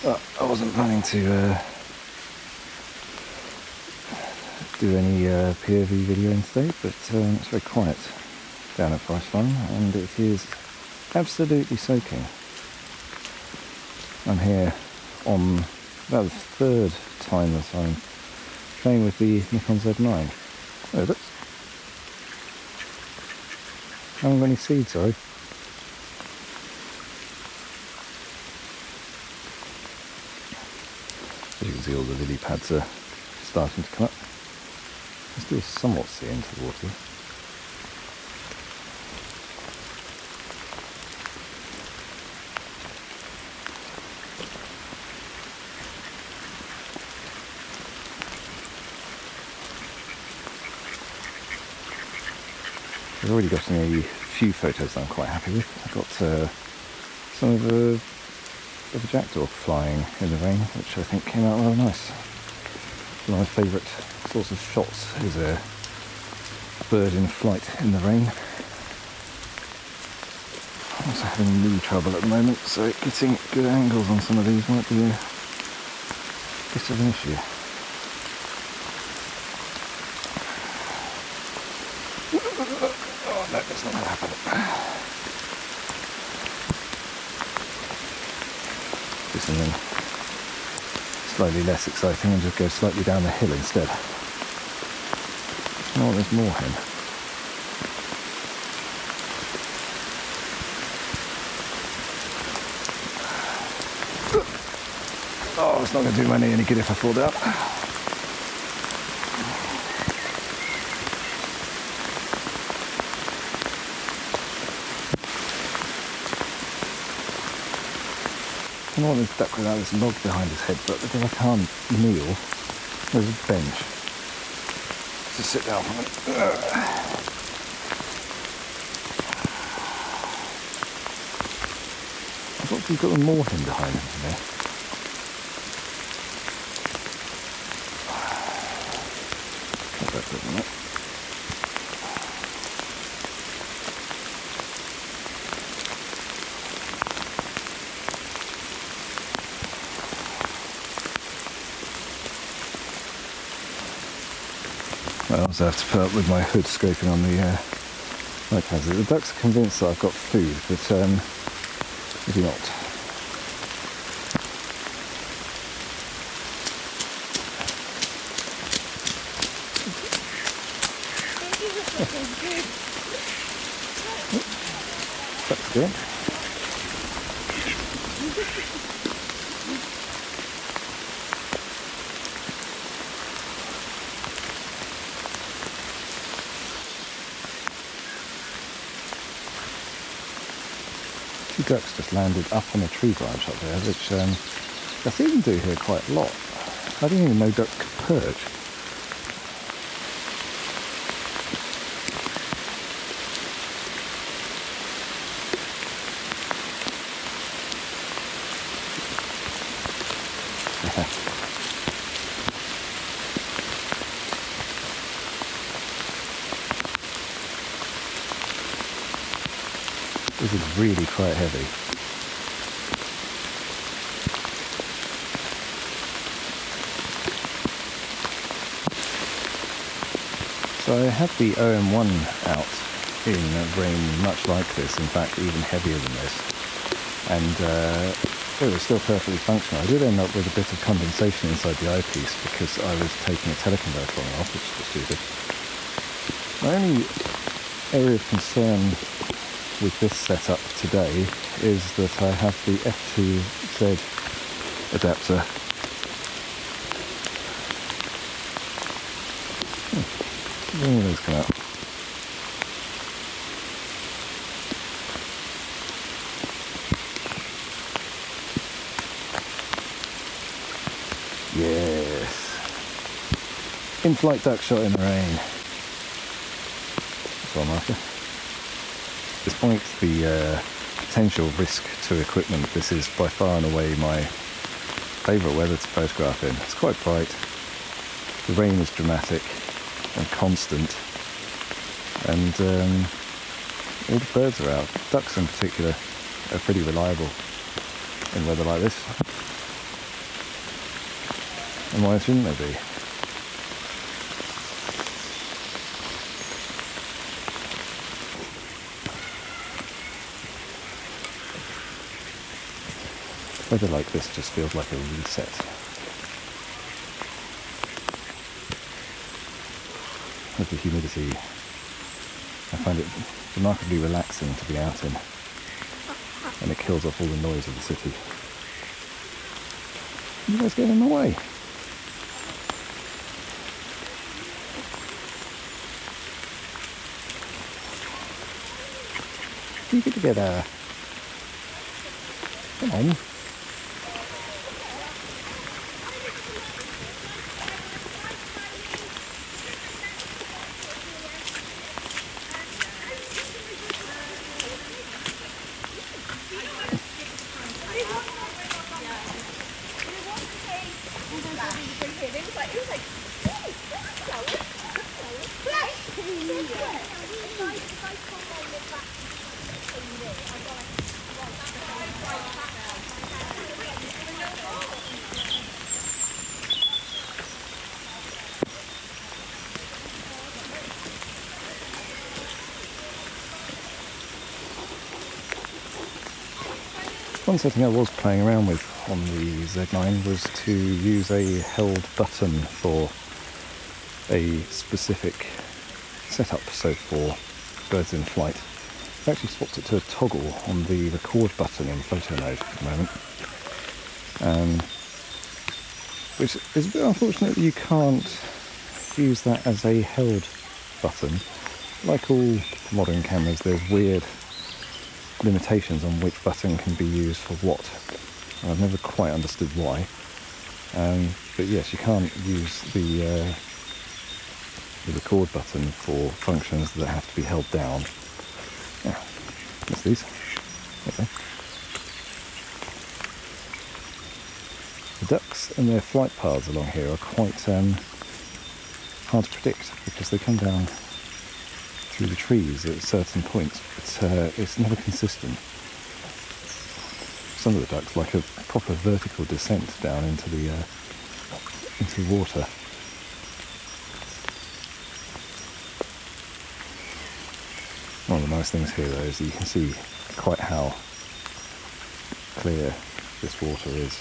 Well, I wasn't planning to do any POV video instead, but it's very quiet down at Price Farm, and it is absolutely soaking. I'm here on about the third time that I'm playing with the Nikon Z9. Oh, look. I haven't got any seeds, sorry. As you can see, all the lily pads are starting to come up. I still somewhat see into the water. I've already got a few photos that I'm quite happy with. I've got some of a jackdaw flying in the rain, which I think came out rather nice. One of my favourite sorts of shots is a bird in flight in the rain. I'm also having knee trouble at the moment, so getting good angles on some of these might be a bit of an issue. Oh no, that's not going to happen. Do something slightly less exciting and just go slightly down the hill instead. Oh, there's more hen. Oh, it's not going to do my knee any good if I fall down. I don't want this duck without this log behind his head, but because I can't kneel, there's a bench to sit down on it. I thought we've got the moorhen behind him today. How's that looking like? I also have to put up with my hood scraping on the light hazard. The ducks are convinced that I've got food, but I do not. That's good. Two ducks just landed up on a tree branch up there, which I see them do here quite a lot. I didn't even know ducks could perch. This is really quite heavy. So I had the OM1 out in rain much like this, in fact even heavier than this, and it was still perfectly functional. I did end up with a bit of condensation inside the eyepiece because I was taking a teleconverter on and off, which was stupid. My only area of concern with this setup today is that I have the F2Z adapter. When will those come out? Yes. In-flight duck shot in the rain. That's one marker. Despite the potential risk to equipment, this is by far and away my favourite weather to photograph in. It's quite bright, the rain is dramatic and constant, and all the birds are out. Ducks in particular are pretty reliable in weather like this. And why shouldn't they be? Weather like this just feels like a reset. With the humidity, I find it remarkably relaxing to be out in, and it kills off all the noise of the city. You guys getting in the way? You get together. Come on. One setting I was playing around with on the Z9 was to use a held button for a specific setup. So for birds in flight, I've actually swapped it to a toggle on the record button in photo mode at the moment, which is a bit unfortunate that you can't use that as a held button. Like all modern cameras, there's weird limitations on which button can be used for what. And I've never quite understood why. But yes, you can't use the record button for functions that have to be held down. Yeah, that's these. Okay. The ducks and their flight paths along here are quite hard to predict because they come down through the trees at certain points, but it's never consistent. Some of the ducks like a proper vertical descent down into the water. One of the nice things here though is that you can see quite how clear this water is.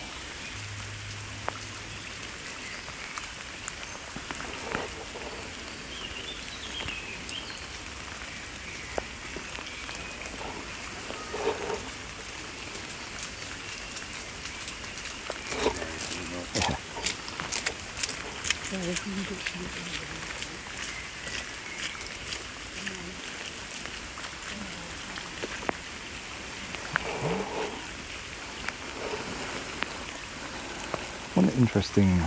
One interesting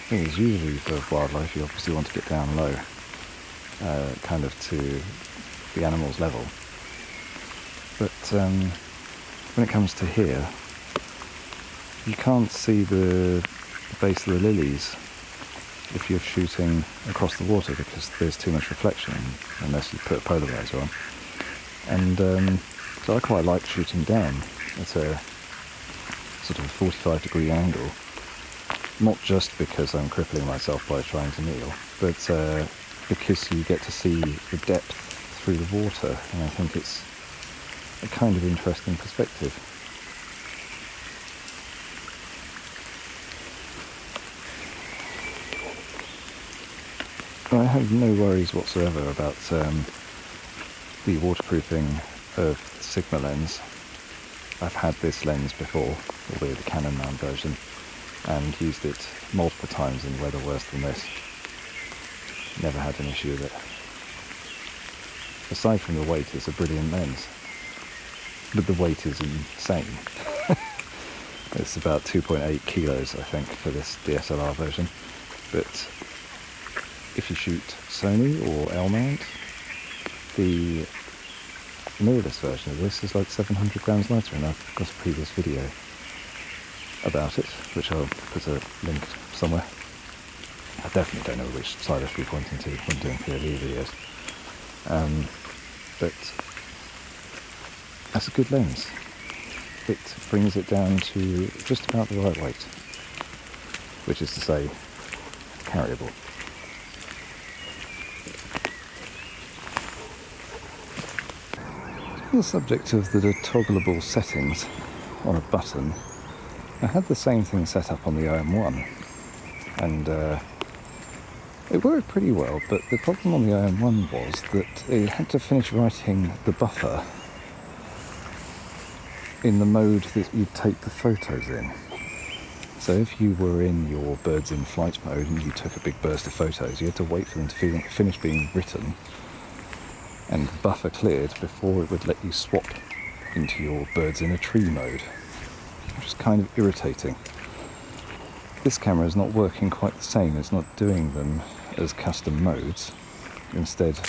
thing is usually for wildlife you obviously want to get down low, kind of to the animal's level, but when it comes to here you can't see the base of the lilies if you're shooting across the water because there's too much reflection unless you put a polarizer on. And so I quite like shooting down at a sort of 45-degree angle, not just because I'm crippling myself by trying to kneel, but because you get to see the depth through the water, and I think it's a kind of interesting perspective. I have no worries whatsoever about the waterproofing of the Sigma lens. I've had this lens before, albeit the Canon mount version, and used it multiple times in weather worse than this. Never had an issue with it. Aside from the weight, it's a brilliant lens. But the weight is insane. It's about 2.8 kilos, I think, for this DSLR version. But if you shoot Sony or L mount, the mirrorless version of this is like 700 grams lighter, and I've got a previous video about it, which I'll put a link somewhere. I definitely don't know which side I should be pointing to when doing POV videos. But that's a good lens. It brings it down to just about the right weight. which is to say, carryable. On the subject of the toggleable settings on a button, I had the same thing set up on the OM1, and it worked pretty well, but the problem on the OM1 was that it had to finish writing the buffer in the mode that you'd take the photos in. So if you were in your birds in flight mode and you took a big burst of photos, you had to wait for them to finish being written and the buffer cleared before it would let you swap into your birds in a tree mode, which is kind of irritating. This camera is not working quite the same. It's not doing them as custom modes. Instead,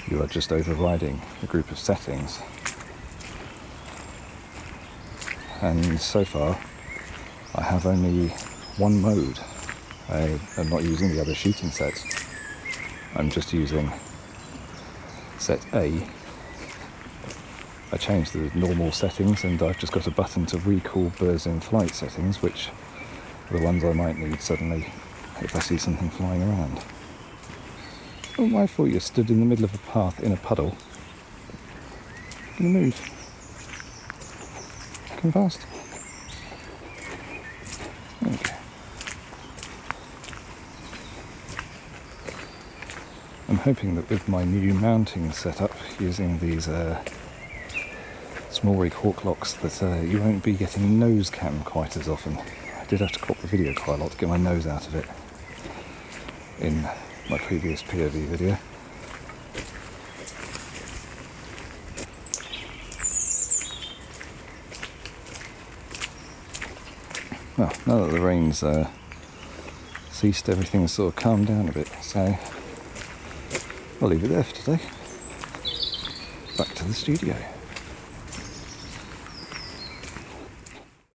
you are just overriding a group of settings. And so far, I have only one mode. I am not using the other shooting sets. I'm just using set A. I changed the normal settings and I've just got a button to recall birds in flight settings, which are the ones I might need suddenly if I see something flying around. Oh, I thought you stood in the middle of a path in a puddle. Can you move? Come fast. Okay. I'm hoping that with my new mounting setup using these small rig hawk locks that you won't be getting nose cam quite as often. I did have to crop the video quite a lot to get my nose out of it in my previous POV video. Well, now that the rain's ceased, everything's sort of calmed down a bit, so I'll leave it there for today. Back to the studio.